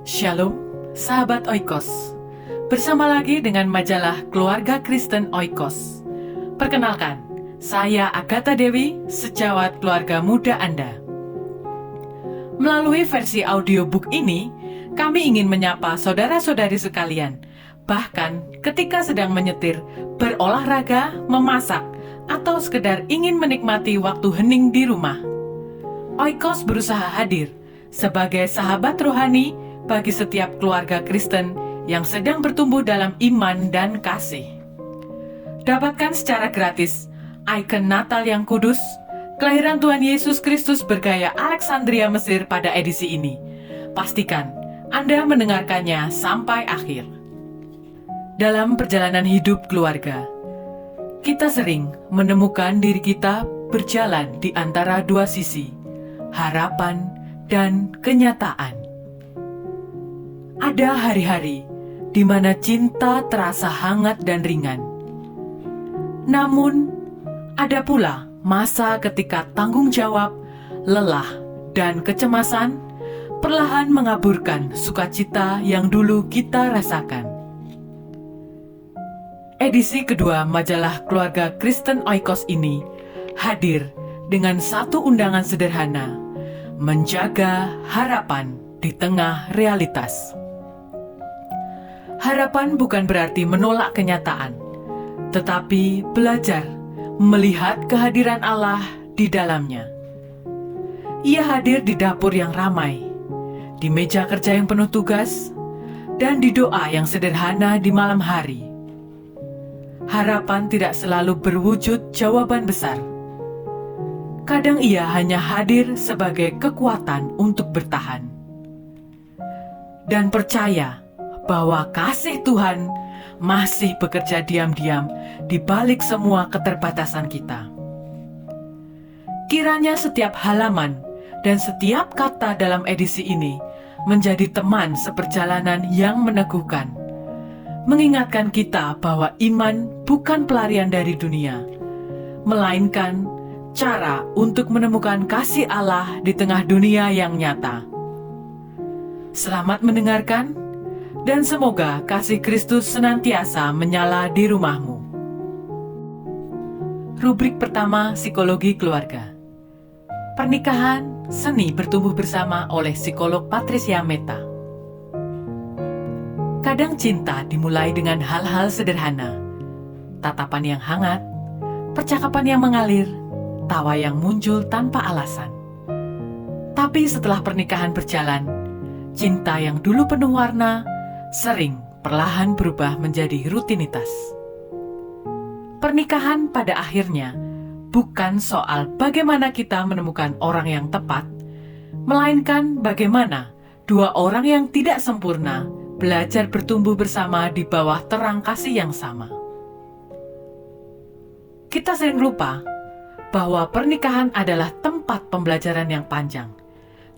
Shalom, sahabat Oikos. Bersama lagi dengan majalah Keluarga Kristen Oikos. Perkenalkan, saya Agatha Dewi, sejawat keluarga muda Anda. Melalui versi audiobook ini, kami ingin menyapa saudara-saudari sekalian, bahkan ketika sedang menyetir, berolahraga, memasak, atau sekedar ingin menikmati waktu hening di rumah. Oikos berusaha hadir sebagai sahabat rohani bagi setiap keluarga Kristen yang sedang bertumbuh dalam iman dan kasih. Dapatkan secara gratis ikon Natal yang kudus, kelahiran Tuhan Yesus Kristus bergaya Alexandria Mesir pada edisi ini. Pastikan Anda mendengarkannya sampai akhir. Dalam perjalanan hidup keluarga, kita sering menemukan diri kita berjalan di antara dua sisi, harapan dan kenyataan. Ada hari-hari di mana cinta terasa hangat dan ringan. Namun, ada pula masa ketika tanggung jawab, lelah, dan kecemasan perlahan mengaburkan sukacita yang dulu kita rasakan. Edisi kedua majalah Keluarga Kristen Oikos ini hadir dengan satu undangan sederhana, menjaga harapan di tengah realitas. Harapan bukan berarti menolak kenyataan, tetapi belajar melihat kehadiran Allah di dalamnya. Ia hadir di dapur yang ramai, di meja kerja yang penuh tugas, dan di doa yang sederhana di malam hari. Harapan tidak selalu berwujud jawaban besar. Kadang ia hanya hadir sebagai kekuatan untuk bertahan. Dan percaya bahwa kasih Tuhan masih bekerja diam-diam di balik semua keterbatasan kita. Kiranya setiap halaman dan setiap kata dalam edisi ini menjadi teman seperjalanan yang meneguhkan, mengingatkan kita bahwa iman bukan pelarian dari dunia, melainkan cara untuk menemukan kasih Allah di tengah dunia yang nyata. Selamat mendengarkan, dan semoga kasih Kristus senantiasa menyala di rumahmu. Rubrik pertama, Psikologi Keluarga. Pernikahan, seni bertumbuh bersama oleh psikolog Patricia Meta. Kadang cinta dimulai dengan hal-hal sederhana, tatapan yang hangat, percakapan yang mengalir, tawa yang muncul tanpa alasan. Tapi setelah pernikahan berjalan, cinta yang dulu penuh warna sering perlahan berubah menjadi rutinitas. Pernikahan pada akhirnya bukan soal bagaimana kita menemukan orang yang tepat, melainkan bagaimana dua orang yang tidak sempurna belajar bertumbuh bersama di bawah terang kasih yang sama. Kita sering lupa bahwa pernikahan adalah tempat pembelajaran yang panjang,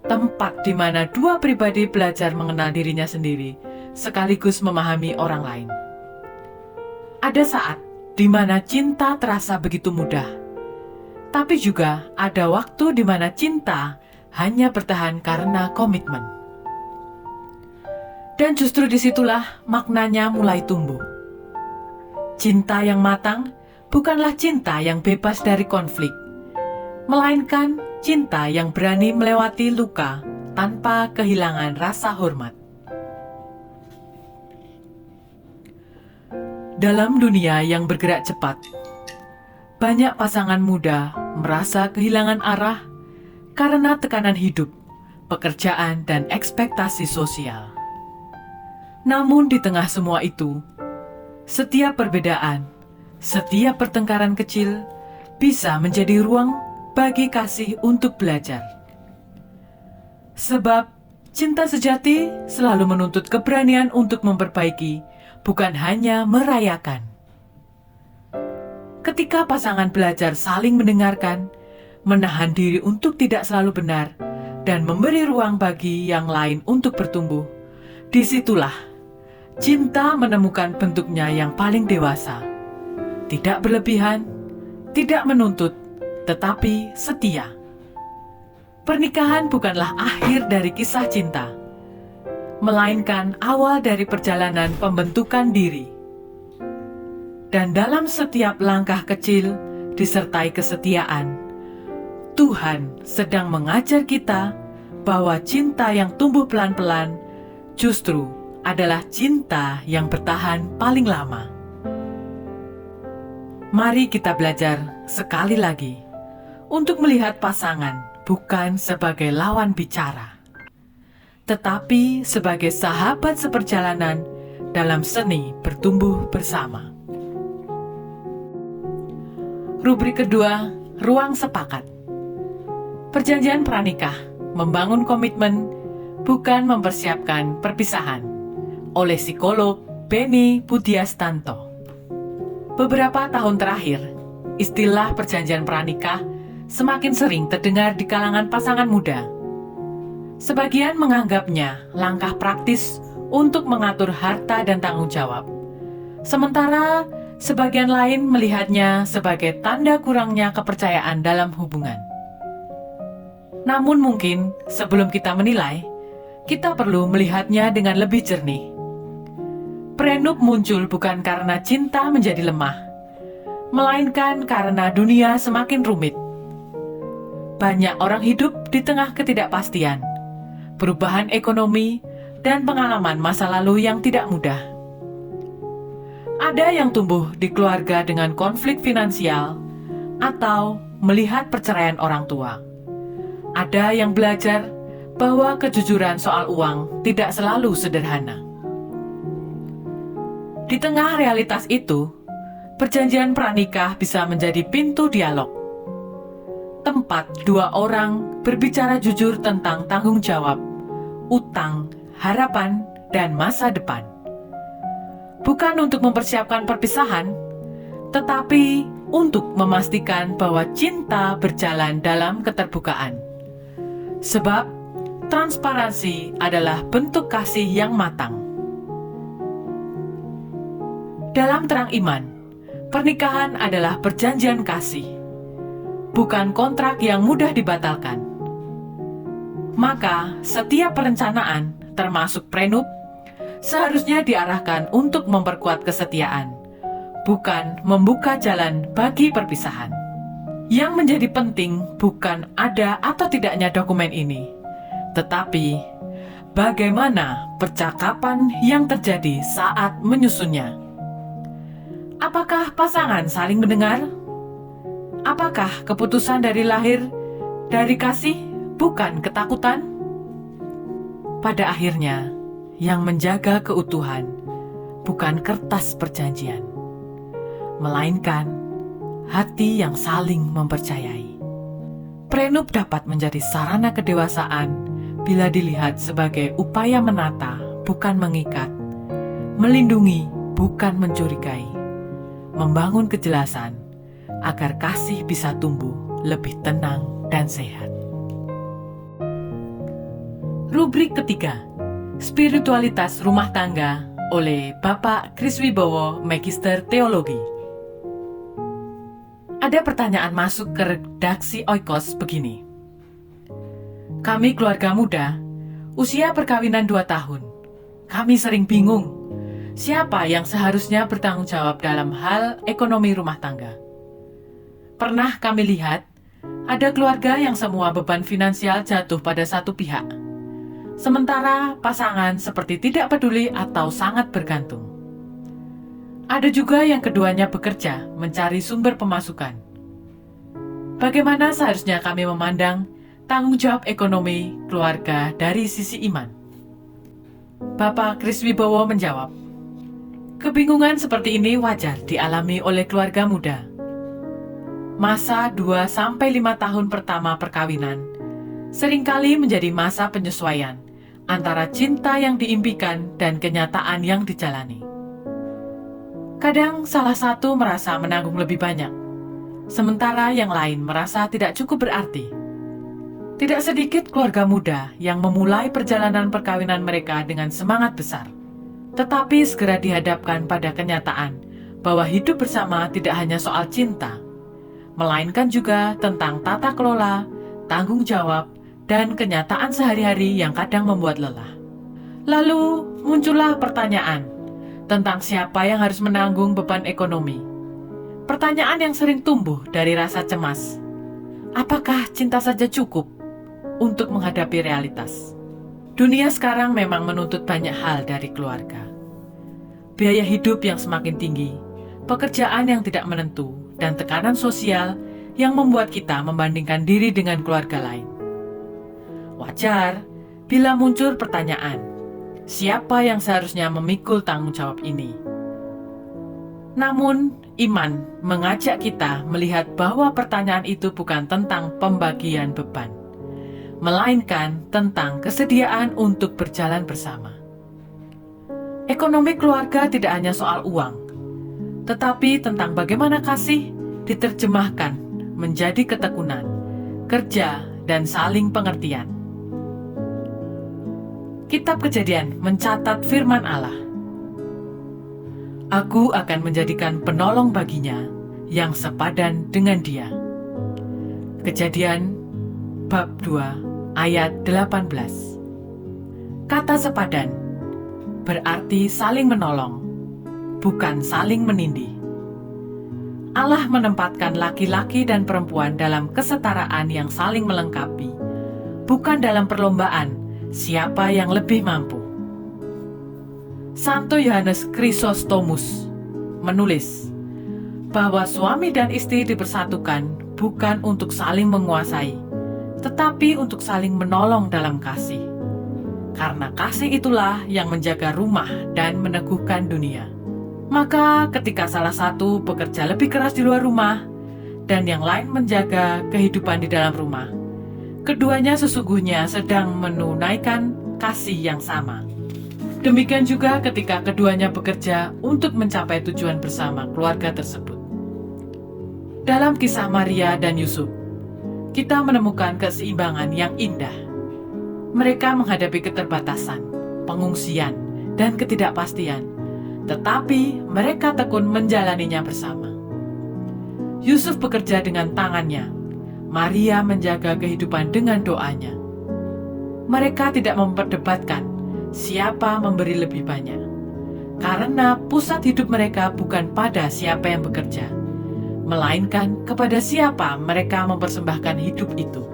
tempat di mana dua pribadi belajar mengenal dirinya sendiri sekaligus memahami orang lain. Ada saat di mana cinta terasa begitu mudah, tapi juga ada waktu di mana cinta hanya bertahan karena komitmen. Dan justru disitulah maknanya mulai tumbuh. Cinta yang matang bukanlah cinta yang bebas dari konflik, melainkan cinta yang berani melewati luka tanpa kehilangan rasa hormat. Dalam dunia yang bergerak cepat, banyak pasangan muda merasa kehilangan arah karena tekanan hidup, pekerjaan, dan ekspektasi sosial. Namun di tengah semua itu, setiap perbedaan, setiap pertengkaran kecil bisa menjadi ruang bagi kasih untuk belajar. Sebab cinta sejati selalu menuntut keberanian untuk memperbaiki, bukan hanya merayakan. Ketika pasangan belajar saling mendengarkan, menahan diri untuk tidak selalu benar, dan memberi ruang bagi yang lain untuk bertumbuh, disitulah cinta menemukan bentuknya yang paling dewasa. Tidak berlebihan, tidak menuntut, tetapi setia. Pernikahan bukanlah akhir dari kisah cinta, melainkan awal dari perjalanan pembentukan diri. Dan dalam setiap langkah kecil disertai kesetiaan, Tuhan sedang mengajar kita bahwa cinta yang tumbuh pelan-pelan justru adalah cinta yang bertahan paling lama. Mari kita belajar sekali lagi untuk melihat pasangan bukan sebagai lawan bicara, tetapi sebagai sahabat seperjalanan dalam seni bertumbuh bersama. Rubrik kedua, ruang sepakat. Perjanjian pranikah membangun komitmen, bukan mempersiapkan perpisahan. Oleh psikolog Benny Pudiastanto. Beberapa tahun terakhir, istilah perjanjian pranikah semakin sering terdengar di kalangan pasangan muda. Sebagian menganggapnya langkah praktis untuk mengatur harta dan tanggung jawab. Sementara sebagian lain melihatnya sebagai tanda kurangnya kepercayaan dalam hubungan. Namun mungkin sebelum kita menilai, kita perlu melihatnya dengan lebih jernih. Prenup muncul bukan karena cinta menjadi lemah, melainkan karena dunia semakin rumit. Banyak orang hidup di tengah ketidakpastian, perubahan ekonomi, dan pengalaman masa lalu yang tidak mudah. Ada yang tumbuh di keluarga dengan konflik finansial atau melihat perceraian orang tua. Ada yang belajar bahwa kejujuran soal uang tidak selalu sederhana. Di tengah realitas itu, perjanjian pranikah bisa menjadi pintu dialog. Tempat dua orang berbicara jujur tentang tanggung jawab, utang, harapan, dan masa depan. Bukan untuk mempersiapkan perpisahan, tetapi untuk memastikan bahwa cinta berjalan dalam keterbukaan. Sebab transparansi adalah bentuk kasih yang matang. Dalam terang iman, pernikahan adalah perjanjian kasih, bukan kontrak yang mudah dibatalkan. Maka, setiap perencanaan, termasuk prenup, seharusnya diarahkan untuk memperkuat kesetiaan, bukan membuka jalan bagi perpisahan. Yang menjadi penting bukan ada atau tidaknya dokumen ini, tetapi bagaimana percakapan yang terjadi saat menyusunnya. Apakah pasangan saling mendengar? Apakah keputusan lahir dari kasih, bukan ketakutan? Pada akhirnya, yang menjaga keutuhan bukan kertas perjanjian, melainkan hati yang saling mempercayai. Prenup dapat menjadi sarana kedewasaan bila dilihat sebagai upaya menata, bukan mengikat, melindungi, bukan mencurigai, membangun kejelasan agar kasih bisa tumbuh lebih tenang dan sehat. Rubrik ketiga, Spiritualitas Rumah Tangga oleh Bapak Kriswibowo, Magister Teologi. Ada pertanyaan masuk ke redaksi Oikos begini. Kami keluarga muda, usia perkawinan 2 tahun. Kami sering bingung, siapa yang seharusnya bertanggung jawab dalam hal ekonomi rumah tangga. Pernah kami lihat, ada keluarga yang semua beban finansial jatuh pada satu pihak. Sementara pasangan seperti tidak peduli atau sangat bergantung. Ada juga yang keduanya bekerja mencari sumber pemasukan. Bagaimana seharusnya kami memandang tanggung jawab ekonomi keluarga dari sisi iman? Bapak Kriswibowo menjawab, kebingungan seperti ini wajar dialami oleh keluarga muda. Masa 2-5 tahun pertama perkawinan seringkali menjadi masa penyesuaian antara cinta yang diimpikan dan kenyataan yang dijalani. Kadang salah satu merasa menanggung lebih banyak, sementara yang lain merasa tidak cukup berarti. Tidak sedikit keluarga muda yang memulai perjalanan perkawinan mereka dengan semangat besar, tetapi segera dihadapkan pada kenyataan bahwa hidup bersama tidak hanya soal cinta, melainkan juga tentang tata kelola, tanggung jawab, dan kenyataan sehari-hari yang kadang membuat lelah. Lalu muncullah pertanyaan tentang siapa yang harus menanggung beban ekonomi. Pertanyaan yang sering tumbuh dari rasa cemas. Apakah cinta saja cukup untuk menghadapi realitas? Dunia sekarang memang menuntut banyak hal dari keluarga. Biaya hidup yang semakin tinggi, pekerjaan yang tidak menentu, dan tekanan sosial yang membuat kita membandingkan diri dengan keluarga lain. Wajar bila muncul pertanyaan, siapa yang seharusnya memikul tanggung jawab ini? Namun, iman mengajak kita melihat bahwa pertanyaan itu bukan tentang pembagian beban, melainkan tentang kesediaan untuk berjalan bersama. Ekonomi keluarga tidak hanya soal uang, tetapi tentang bagaimana kasih diterjemahkan menjadi ketekunan, kerja, dan saling pengertian. Kitab Kejadian mencatat firman Allah, "Aku akan menjadikan penolong baginya yang sepadan dengan dia." Kejadian bab 2 ayat 18. Kata sepadan berarti saling menolong, bukan saling menindih. Allah menempatkan laki-laki dan perempuan dalam kesetaraan yang saling melengkapi, bukan dalam perlombaan siapa yang lebih mampu. Santo Yohanes Chrysostomus menulis bahwa suami dan istri dipersatukan bukan untuk saling menguasai, tetapi untuk saling menolong dalam kasih. Karena kasih itulah yang menjaga rumah dan meneguhkan dunia. Maka ketika salah satu bekerja lebih keras di luar rumah dan yang lain menjaga kehidupan di dalam rumah, keduanya sesungguhnya sedang menunaikan kasih yang sama. Demikian juga ketika keduanya bekerja untuk mencapai tujuan bersama keluarga tersebut. Dalam kisah Maria dan Yusuf, kita menemukan keseimbangan yang indah. Mereka menghadapi keterbatasan, pengungsian, dan ketidakpastian, tetapi mereka tekun menjalaninya bersama. Yusuf bekerja dengan tangannya, Maria menjaga kehidupan dengan doanya. Mereka tidak memperdebatkan siapa memberi lebih banyak, karena pusat hidup mereka bukan pada siapa yang bekerja, melainkan kepada siapa mereka mempersembahkan hidup itu.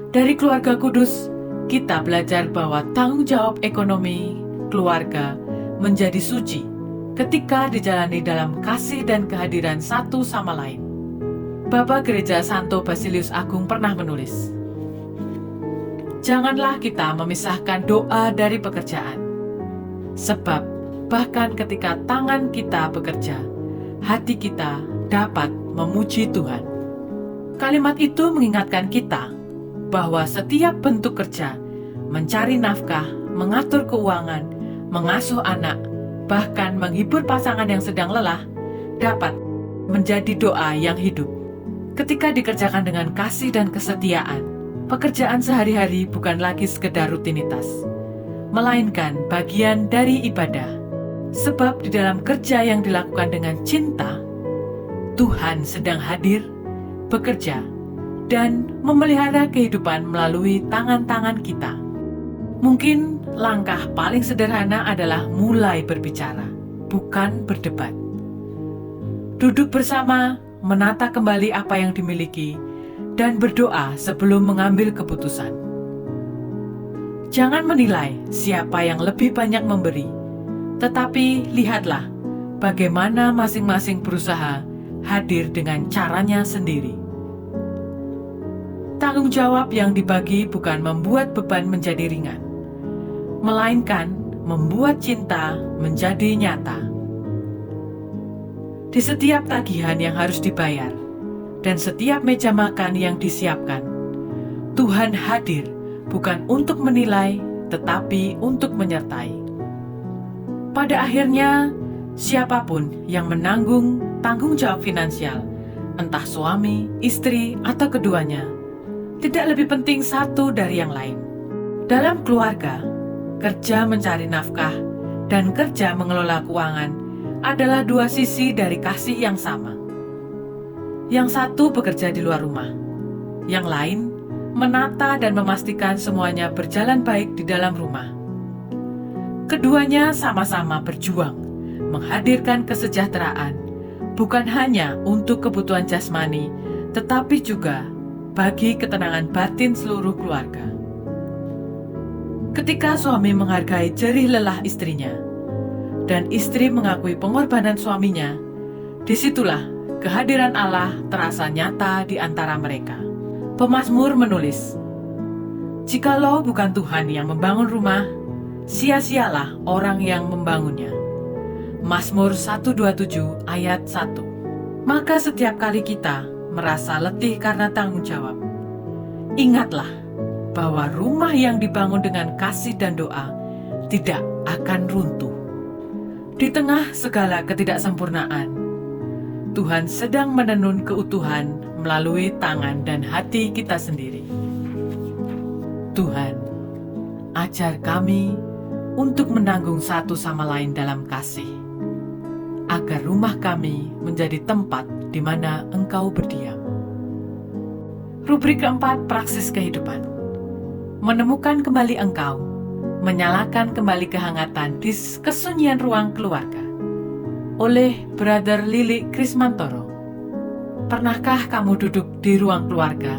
Dari keluarga kudus, kita belajar bahwa tanggung jawab ekonomi keluarga menjadi suci ketika dijalani dalam kasih dan kehadiran satu sama lain. Bapa Gereja Santo Basilius Agung pernah menulis, "Janganlah kita memisahkan doa dari pekerjaan, sebab bahkan ketika tangan kita bekerja, hati kita dapat memuji Tuhan." Kalimat itu mengingatkan kita bahwa setiap bentuk kerja, mencari nafkah, mengatur keuangan, mengasuh anak, bahkan menghibur pasangan yang sedang lelah, dapat menjadi doa yang hidup. Ketika dikerjakan dengan kasih dan kesetiaan, pekerjaan sehari-hari bukan lagi sekedar rutinitas, melainkan bagian dari ibadah. Sebab di dalam kerja yang dilakukan dengan cinta, Tuhan sedang hadir, bekerja, dan memelihara kehidupan melalui tangan-tangan kita. Mungkin langkah paling sederhana adalah mulai berbicara, bukan berdebat. Duduk bersama, menata kembali apa yang dimiliki, dan berdoa sebelum mengambil keputusan. Jangan menilai siapa yang lebih banyak memberi, tetapi lihatlah bagaimana masing-masing berusaha hadir dengan caranya sendiri. Tanggung jawab yang dibagi bukan membuat beban menjadi ringan, melainkan membuat cinta menjadi nyata. Di setiap tagihan yang harus dibayar dan setiap meja makan yang disiapkan, Tuhan hadir bukan untuk menilai, tetapi untuk menyertai. Pada akhirnya, siapapun yang menanggung tanggung jawab finansial, entah suami, istri, atau keduanya, tidak lebih penting satu dari yang lain. Dalam keluarga, kerja mencari nafkah dan kerja mengelola keuangan adalah dua sisi dari kasih yang sama. Yang satu bekerja di luar rumah, yang lain menata dan memastikan semuanya berjalan baik di dalam rumah. Keduanya sama-sama berjuang menghadirkan kesejahteraan, bukan hanya untuk kebutuhan jasmani, tetapi juga bagi ketenangan batin seluruh keluarga. Ketika suami menghargai jerih lelah istrinya, dan istri mengakui pengorbanan suaminya, disitulah kehadiran Allah terasa nyata di antara mereka. Pemazmur menulis, "Jikalau bukan Tuhan yang membangun rumah, sia-sialah orang yang membangunnya." Mazmur 127 ayat 1. Maka setiap kali kita merasa letih karena tanggung jawab, ingatlah bahwa rumah yang dibangun dengan kasih dan doa tidak akan runtuh. Di tengah segala ketidaksempurnaan, Tuhan sedang menenun keutuhan melalui tangan dan hati kita sendiri. Tuhan, ajar kami untuk menanggung satu sama lain dalam kasih, agar rumah kami menjadi tempat di mana Engkau berdiam. Rubrik keempat, praksis kehidupan. Menemukan kembali Engkau, menyalakan kembali kehangatan di kesunyian ruang keluarga. Oleh Brother Lili Krismantoro. Pernahkah kamu duduk di ruang keluarga,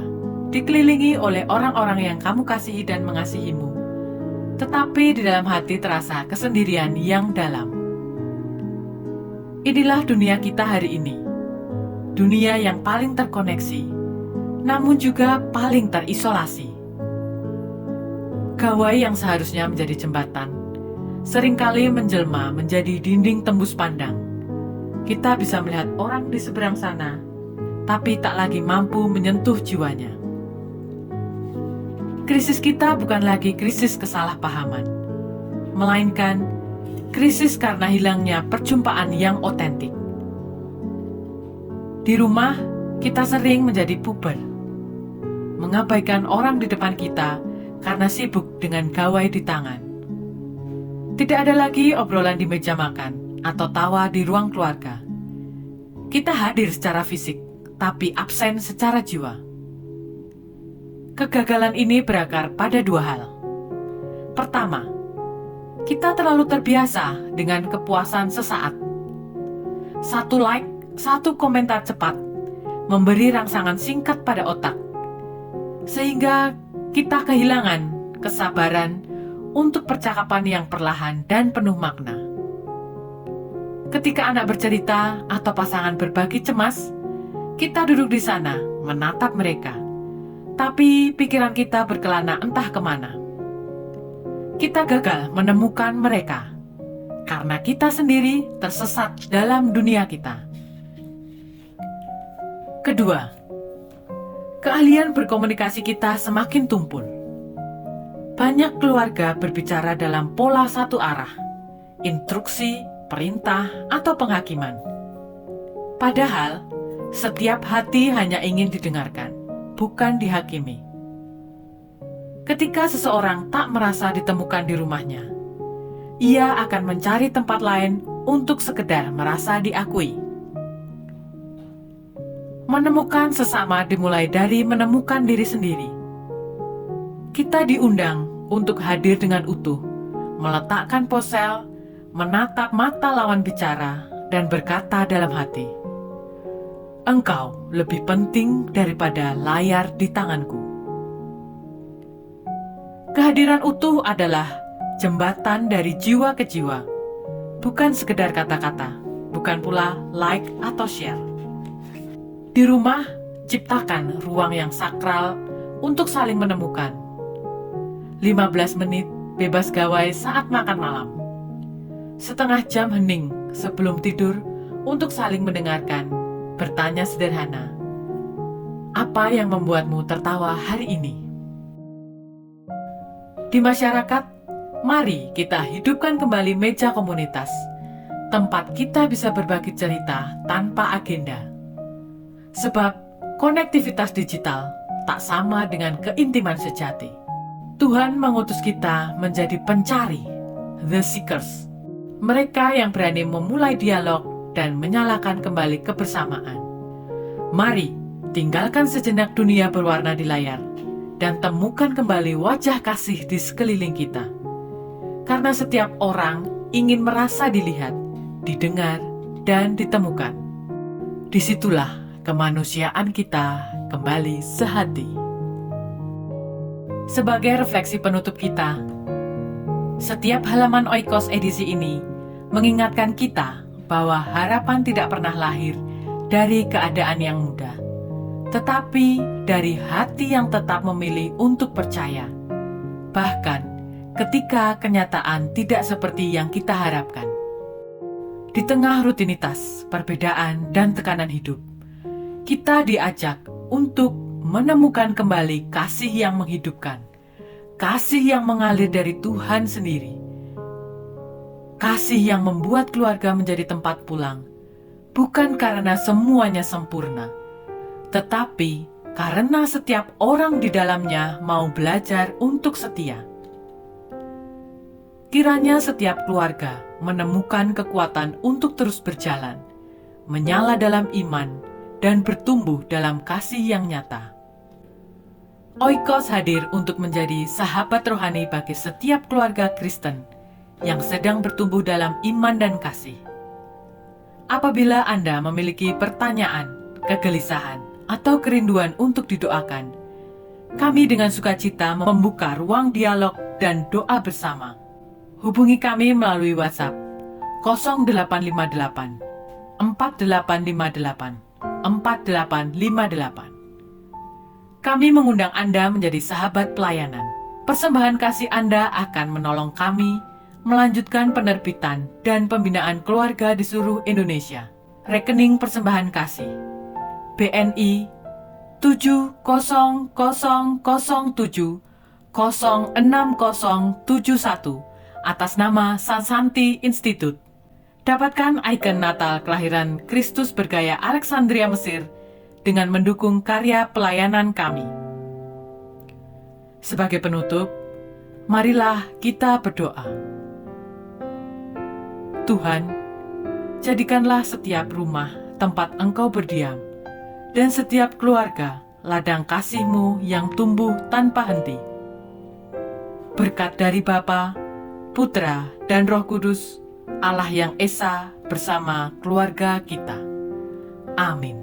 dikelilingi oleh orang-orang yang kamu kasihi dan mengasihimu, tetapi di dalam hati terasa kesendirian yang dalam? Inilah dunia kita hari ini. Dunia yang paling terkoneksi, namun juga paling terisolasi. Gawai yang seharusnya menjadi jembatan, seringkali menjelma menjadi dinding tembus pandang. Kita bisa melihat orang di seberang sana, tapi tak lagi mampu menyentuh jiwanya. Krisis kita bukan lagi krisis kesalahpahaman, melainkan krisis karena hilangnya perjumpaan yang otentik. Di rumah, kita sering menjadi puber, mengabaikan orang di depan kita karena sibuk dengan gawai di tangan. Tidak ada lagi obrolan di meja makan atau tawa di ruang keluarga. Kita hadir secara fisik, tapi absen secara jiwa. Kegagalan ini berakar pada dua hal. Pertama, kita terlalu terbiasa dengan kepuasan sesaat. Satu like, satu komentar cepat, memberi rangsangan singkat pada otak, sehingga kita kehilangan kesabaran untuk percakapan yang perlahan dan penuh makna. Ketika anak bercerita atau pasangan berbagi cemas, kita duduk di sana menatap mereka, tapi pikiran kita berkelana entah kemana. Kita gagal menemukan mereka, karena kita sendiri tersesat dalam dunia kita. Kedua, keahlian berkomunikasi kita semakin tumpul. Banyak keluarga berbicara dalam pola satu arah, instruksi, perintah, atau penghakiman. Padahal, setiap hati hanya ingin didengarkan, bukan dihakimi. Ketika seseorang tak merasa ditemukan di rumahnya, ia akan mencari tempat lain untuk sekedar merasa diakui. Menemukan sesama dimulai dari menemukan diri sendiri. Kita diundang untuk hadir dengan utuh, meletakkan ponsel, menatap mata lawan bicara, dan berkata dalam hati, "Engkau lebih penting daripada layar di tanganku." Kehadiran utuh adalah jembatan dari jiwa ke jiwa, bukan sekedar kata-kata, bukan pula like atau share. Di rumah, ciptakan ruang yang sakral untuk saling menemukan. 15 menit bebas gawai saat makan malam. Setengah jam hening sebelum tidur untuk saling mendengarkan, bertanya sederhana, "Apa yang membuatmu tertawa hari ini?" Di masyarakat, mari kita hidupkan kembali meja komunitas, tempat kita bisa berbagi cerita tanpa agenda. Sebab konektivitas digital tak sama dengan keintiman sejati. Tuhan mengutus kita menjadi pencari, the seekers. Mereka yang berani memulai dialog dan menyalakan kembali kebersamaan. Mari tinggalkan sejenak dunia berwarna di layar dan temukan kembali wajah kasih di sekeliling kita. karena setiap orang ingin merasa dilihat, didengar, dan ditemukan. Disitulah kemanusiaan kita kembali sehati. Sebagai refleksi penutup kita, setiap halaman Oikos edisi ini mengingatkan kita bahwa harapan tidak pernah lahir dari keadaan yang mudah, tetapi dari hati yang tetap memilih untuk percaya, bahkan ketika kenyataan tidak seperti yang kita harapkan. Di tengah rutinitas, perbedaan, dan tekanan hidup, kita diajak untuk menemukan kembali kasih yang menghidupkan, kasih yang mengalir dari Tuhan sendiri, kasih yang membuat keluarga menjadi tempat pulang, bukan karena semuanya sempurna, tetapi karena setiap orang di dalamnya mau belajar untuk setia. Kiranya setiap keluarga menemukan kekuatan untuk terus berjalan, menyala dalam iman, dan bertumbuh dalam kasih yang nyata. Oikos hadir untuk menjadi sahabat rohani bagi setiap keluarga Kristen yang sedang bertumbuh dalam iman dan kasih. Apabila Anda memiliki pertanyaan, kegelisahan, atau kerinduan untuk didoakan, kami dengan sukacita membuka ruang dialog dan doa bersama. Hubungi kami melalui WhatsApp 0858 4858 4858. Kami mengundang Anda menjadi sahabat pelayanan. Persembahan kasih Anda akan menolong kami melanjutkan penerbitan dan pembinaan keluarga di seluruh Indonesia. Rekening persembahan kasih BNI 700007 atas nama Sansanti Institute. Dapatkan ikon Natal kelahiran Kristus bergaya Alexandria Mesir dengan mendukung karya pelayanan kami. Sebagai penutup, marilah kita berdoa. Tuhan, jadikanlah setiap rumah tempat Engkau berdiam, dan setiap keluarga ladang kasih-Mu yang tumbuh tanpa henti. Berkat dari Bapa, Putra, dan Roh Kudus, Allah yang Esa bersama keluarga kita. Amin.